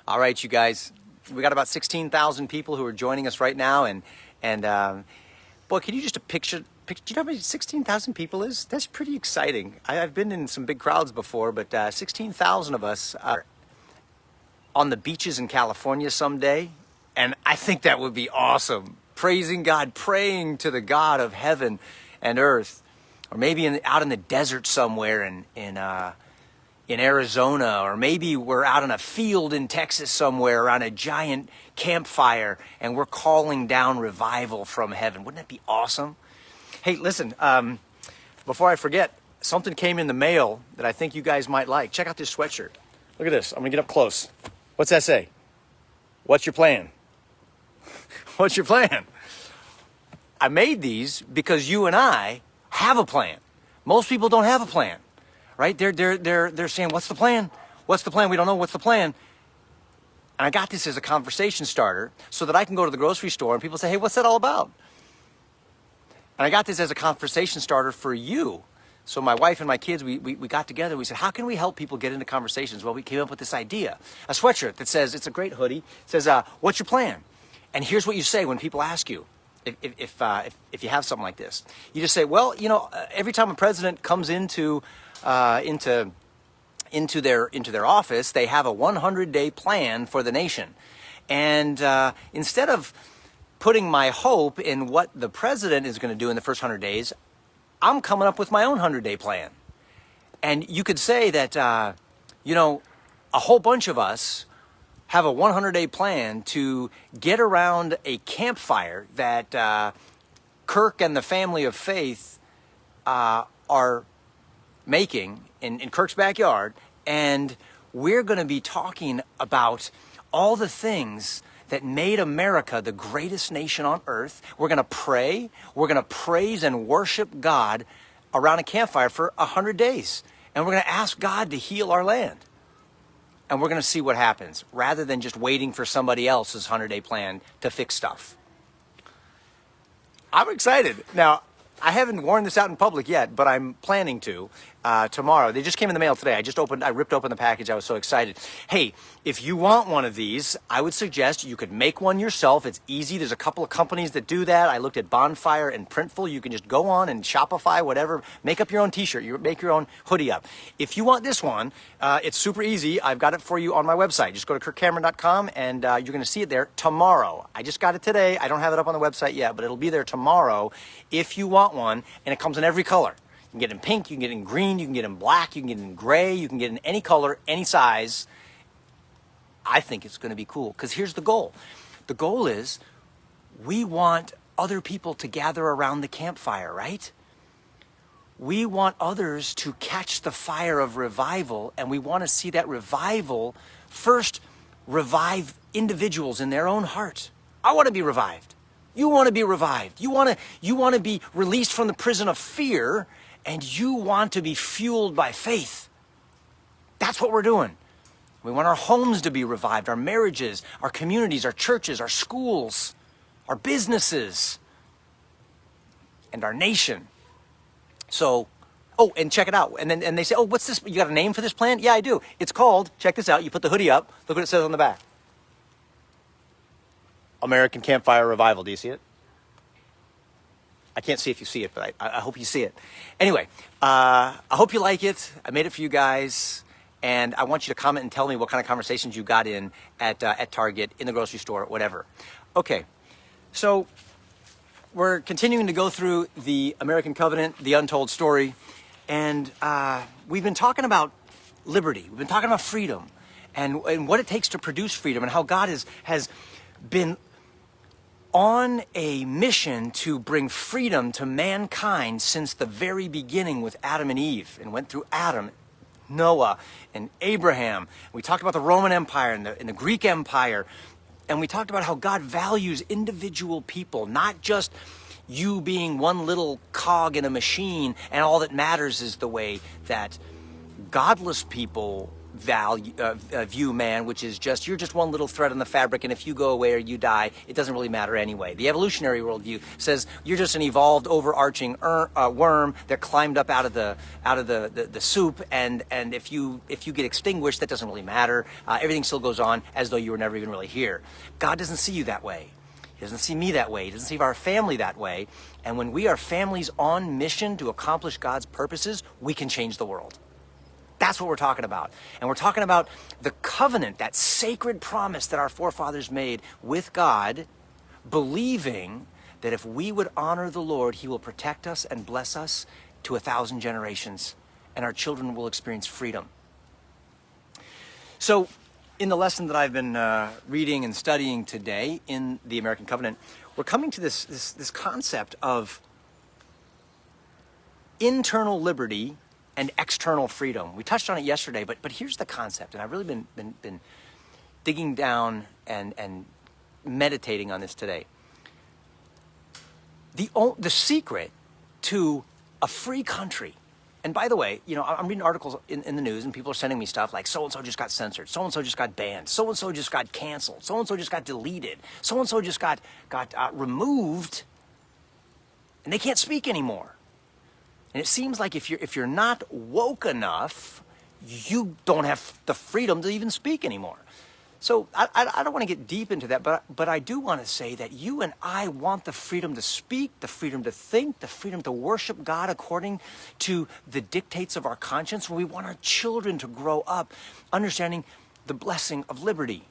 All right, you guys, we got about 16,000 people who are joining us right now, and boy, can you just picture? Do you know how many 16,000 people is? That's pretty exciting. I've been in some big crowds before, but 16,000 of us are on the beaches in California someday, and I think that would be awesome. Praising God, praying to the God of heaven and earth, or maybe out in the desert somewhere in Arizona, or maybe we're out in a field in Texas somewhere around a giant campfire and we're calling down revival from heaven. Wouldn't that be awesome? Hey, listen, before I forget, something came in the mail that I think you guys might like. Check out this sweatshirt. Look at this. I'm going to get up close. What's that say? What's your plan? What's your plan? I made these because you and I have a plan. Most people don't have a plan. Right? They're saying, what's the plan? What's the plan? We don't know what's the plan. And I got this as a conversation starter so that I can go to the grocery store and people say, hey, what's that all about? And I got this as a conversation starter for you. So my wife and my kids, we got together. We said, how can we help people get into conversations? Well, we came up with this idea. A sweatshirt that says, it's a great hoodie. It says, what's your plan? And here's what you say when people ask you. If you have something like this, you just say, well, you know, every time a president comes into their office, they have a 100-day plan for the nation. And instead of putting my hope in what the president is going to do in the first 100 days, I'm coming up with my own 100-day plan. And you could say that, you know, a whole bunch of us have a 100-day plan to get around a campfire that Kirk and the family of faith are making in Kirk's backyard, and we're going to be talking about all the things that made America the greatest nation on earth. We're going to pray, we're going to praise and worship God around a campfire for 100 days, and we're going to ask God to heal our land. And we're going to see what happens, rather than just waiting for somebody else's 100-day plan to fix stuff. I'm excited. Now, I haven't worn this out in public yet, but I'm planning to tomorrow. They just came in the mail today. I ripped open the package. I was so excited. Hey, if you want one of these, I would suggest you could make one yourself. It's easy. There's a couple of companies that do that. I looked at Bonfire and Printful. You can just go on and Shopify, whatever. Make up your own t-shirt. You make your own hoodie up. If you want this one, it's super easy. I've got it for you on my website. Just go to kirkcameron.com and you're going to see it there tomorrow. I just got it today. I don't have it up on the website yet, but it'll be there tomorrow if you want one, and it comes in every color. You can get it in pink, you can get it in green, you can get it in black, you can get it in gray, you can get it in any color, any size. I think it's going to be cool, because here's the goal. The goal is we want other people to gather around the campfire, right? We want others to catch the fire of revival, and we want to see that revival first revive individuals in their own heart. I want to be revived. You want to be revived. You want to be released from the prison of fear, and you want to be fueled by faith. That's what we're doing. We want our homes to be revived, our marriages, our communities, our churches, our schools, our businesses, and our nation. So, oh, and check it out. And they say, oh, what's this? You got a name for this plan? Yeah, I do. It's called, check this out. You put the hoodie up. Look what it says on the back. American Campfire Revival. Do you see it? I can't see if you see it, but I hope you see it. Anyway, I hope you like it. I made it for you guys. And I want you to comment and tell me what kind of conversations you got in at Target, in the grocery store, whatever. Okay, so we're continuing to go through the American Covenant, the untold story. And we've been talking about liberty. We've been talking about freedom and what it takes to produce freedom, and how God has been on a mission to bring freedom to mankind since the very beginning with Adam and Eve, and went through Adam, Noah, and Abraham. We talked about the Roman Empire and the Greek Empire, and we talked about how God values individual people, not just you being one little cog in a machine, and all that matters is the way that godless people view man, which is just, you're just one little thread on the fabric, and if you go away or you die, it doesn't really matter anyway. The evolutionary worldview says you're just an evolved, overarching worm that climbed up out of the soup, and if you get extinguished, that doesn't really matter. Everything still goes on as though you were never even really here. God doesn't see you that way. He doesn't see me that way. He doesn't see our family that way. And when we are families on mission to accomplish God's purposes, we can change the world. That's what we're talking about. And we're talking about the covenant, that sacred promise that our forefathers made with God, believing that if we would honor the Lord, he will protect us and bless us to 1,000 generations, and our children will experience freedom. So in the lesson that I've been reading and studying today in the American Covenant, we're coming to this concept of internal liberty and external freedom. We touched on it yesterday, but here's the concept, and I've really been digging down and meditating on this today. The secret to a free country, and by the way, you know, I'm reading articles in the news, and people are sending me stuff like, so-and-so just got censored, so-and-so just got banned, so-and-so just got canceled, so-and-so just got deleted, so-and-so just got removed, and they can't speak anymore. And it seems like if you're not woke enough, you don't have the freedom to even speak anymore. So I don't want to get deep into that, but I do want to say that you and I want the freedom to speak, the freedom to think, the freedom to worship God according to the dictates of our conscience. We want our children to grow up understanding the blessing of liberty.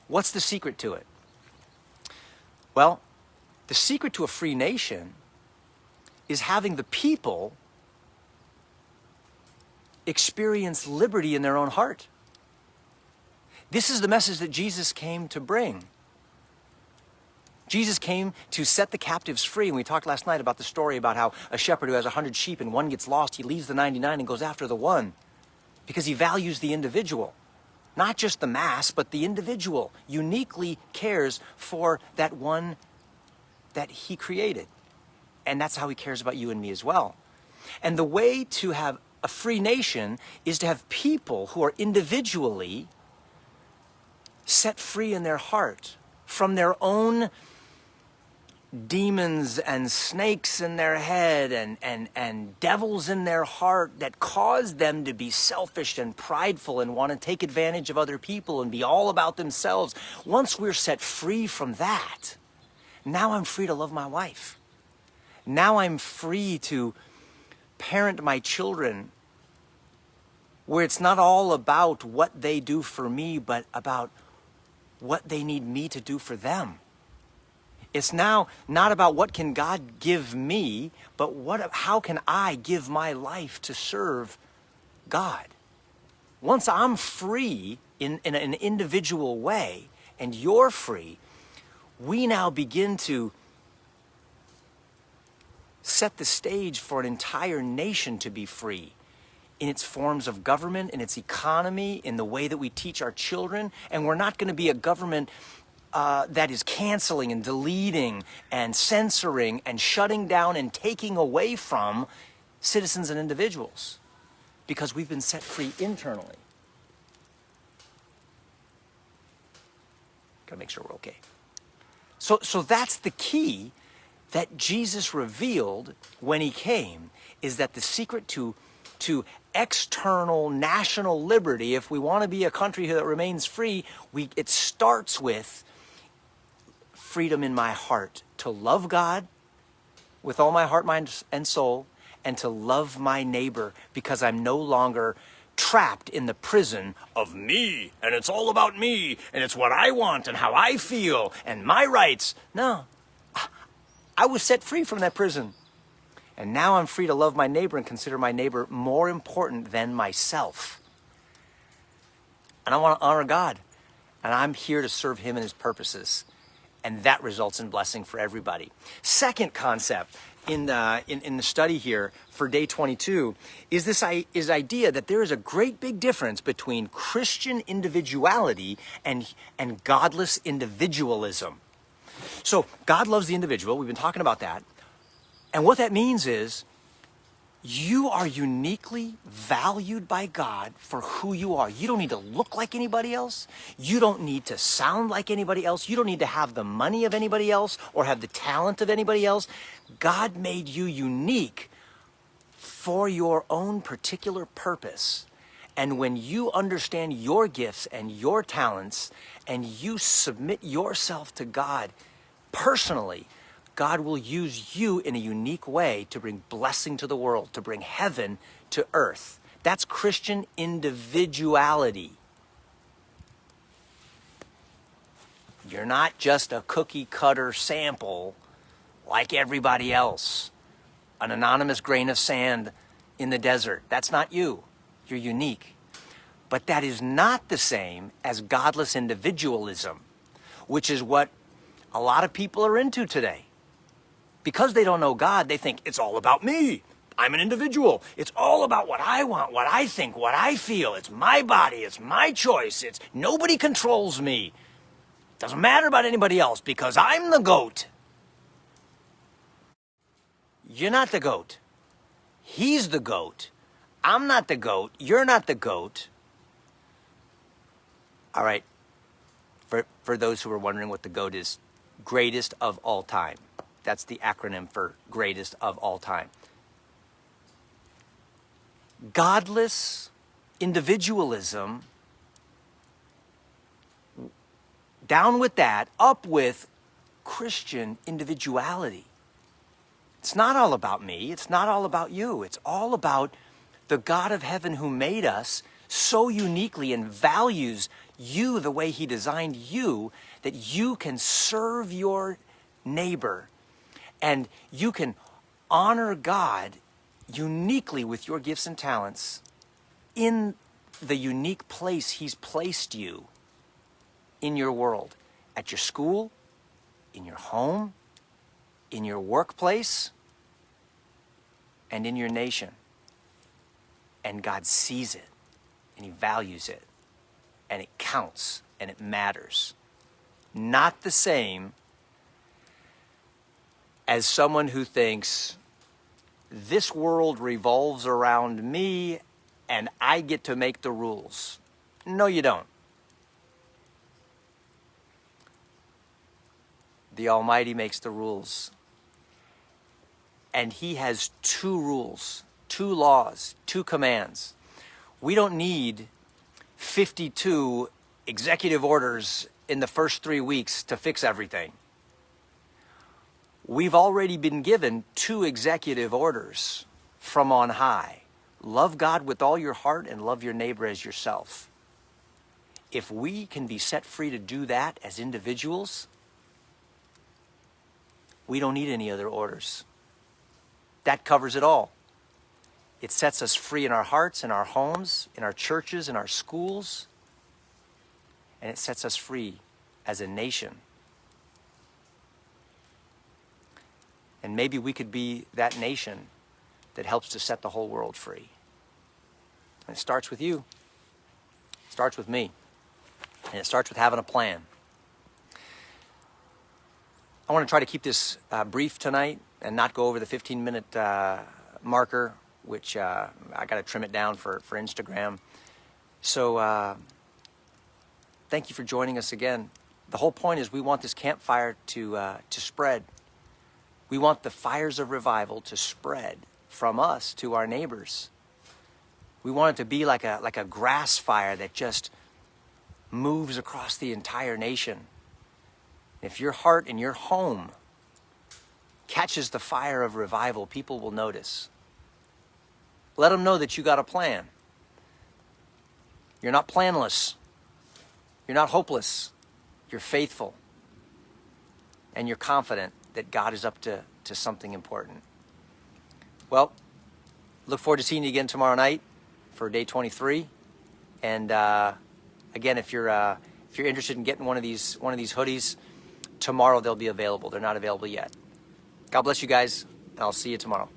What's the secret to it? Well, the secret to a free nation is having the people experience liberty in their own heart. This is the message that Jesus came to bring. Jesus came to set the captives free. And we talked last night about the story about how a shepherd who has 100 sheep and one gets lost, he leaves the 99 and goes after the one because he values the individual. Not just the mass, but the individual uniquely cares for that one that he created. And that's how he cares about you and me as well. And the way to have a free nation is to have people who are individually set free in their heart from their own demons and snakes in their head and devils in their heart that cause them to be selfish and prideful and want to take advantage of other people and be all about themselves. Once we're set free from that, now I'm free to love my wife. Now I'm free to parent my children where it's not all about what they do for me, but about what they need me to do for them. It's now not about what can God give me, but how can I give my life to serve God? Once I'm free in an individual way, and you're free, we now begin to set the stage for an entire nation to be free in its forms of government, in its economy, in the way that we teach our children. And we're not going to be a government that is canceling and deleting and censoring and shutting down and taking away from citizens and individuals, because we've been set free internally. Gotta make sure we're okay. So that's the key that Jesus revealed when he came, is that the secret to external national liberty, if we want to be a country that remains free, it starts with freedom in my heart to love God with all my heart, mind, and soul, and to love my neighbor, because I'm no longer trapped in the prison of me, and it's all about me, and it's what I want and how I feel and my rights. No, I was set free from that prison. And now I'm free to love my neighbor and consider my neighbor more important than myself. And I want to honor God. And I'm here to serve him and his purposes. And that results in blessing for everybody. Second concept in the study here for day 22 is this idea that there is a great big difference between Christian individuality and godless individualism. So God loves the individual. We've been talking about that. And what that means is You are uniquely valued by God for who you are. You don't need to look like anybody else. You don't need to sound like anybody else. You don't need to have the money of anybody else or have the talent of anybody else. God made you unique for your own particular purpose. And when you understand your gifts and your talents and you submit yourself to God personally, God will use you in a unique way to bring blessing to the world, to bring heaven to earth. That's Christian individuality. You're not just a cookie cutter sample like everybody else, an anonymous grain of sand in the desert. That's not you. You're unique. But that is not the same as godless individualism, which is what a lot of people are into today. Because they don't know God, they think it's all about me. I'm an individual. It's all about what I want, what I think, what I feel. It's my body. It's my choice. It's nobody controls me. Doesn't matter about anybody else because I'm the GOAT. You're not the GOAT. He's the GOAT. I'm not the GOAT. You're not the GOAT. All right. For those who are wondering what the GOAT is, greatest of all time. That's the acronym for greatest of all time. Godless individualism, down with that, up with Christian individuality. It's not all about me. It's not all about you. It's all about the God of heaven who made us so uniquely and values you the way he designed you that you can serve your neighbor and you can honor God uniquely with your gifts and talents in the unique place he's placed you in your world, at your school, in your home, in your workplace, and in your nation. And God sees it, and he values it, and it counts, and it matters. Not the same as someone who thinks this world revolves around me and I get to make the rules. No, you don't. The Almighty makes the rules. And he has two rules, two laws, two commands. We don't need 52 executive orders in the first 3 weeks to fix everything. We've already been given 2 executive orders from on high. Love God with all your heart and love your neighbor as yourself. If we can be set free to do that as individuals, we don't need any other orders. That covers it all. It sets us free in our hearts, in our homes, in our churches, in our schools, and it sets us free as a nation. And maybe we could be that nation that helps to set the whole world free. And it starts with you. It starts with me. And it starts with having a plan. I want to try to keep this brief tonight and not go over the 15-minute marker, which I got to trim it down for Instagram. So thank you for joining us again. The whole point is we want this campfire to spread. We want the fires of revival to spread from us to our neighbors. We want it to be like a grass fire that just moves across the entire nation. If your heart and your home catches the fire of revival, people will notice. Let them know that you got a plan. You're not planless. You're not hopeless. You're faithful. And you're confident that God is up to something important. Well, look forward to seeing you again tomorrow night for day 23. And again, if you're interested in getting one of these hoodies, tomorrow they'll be available. They're not available yet. God bless you guys, and I'll see you tomorrow.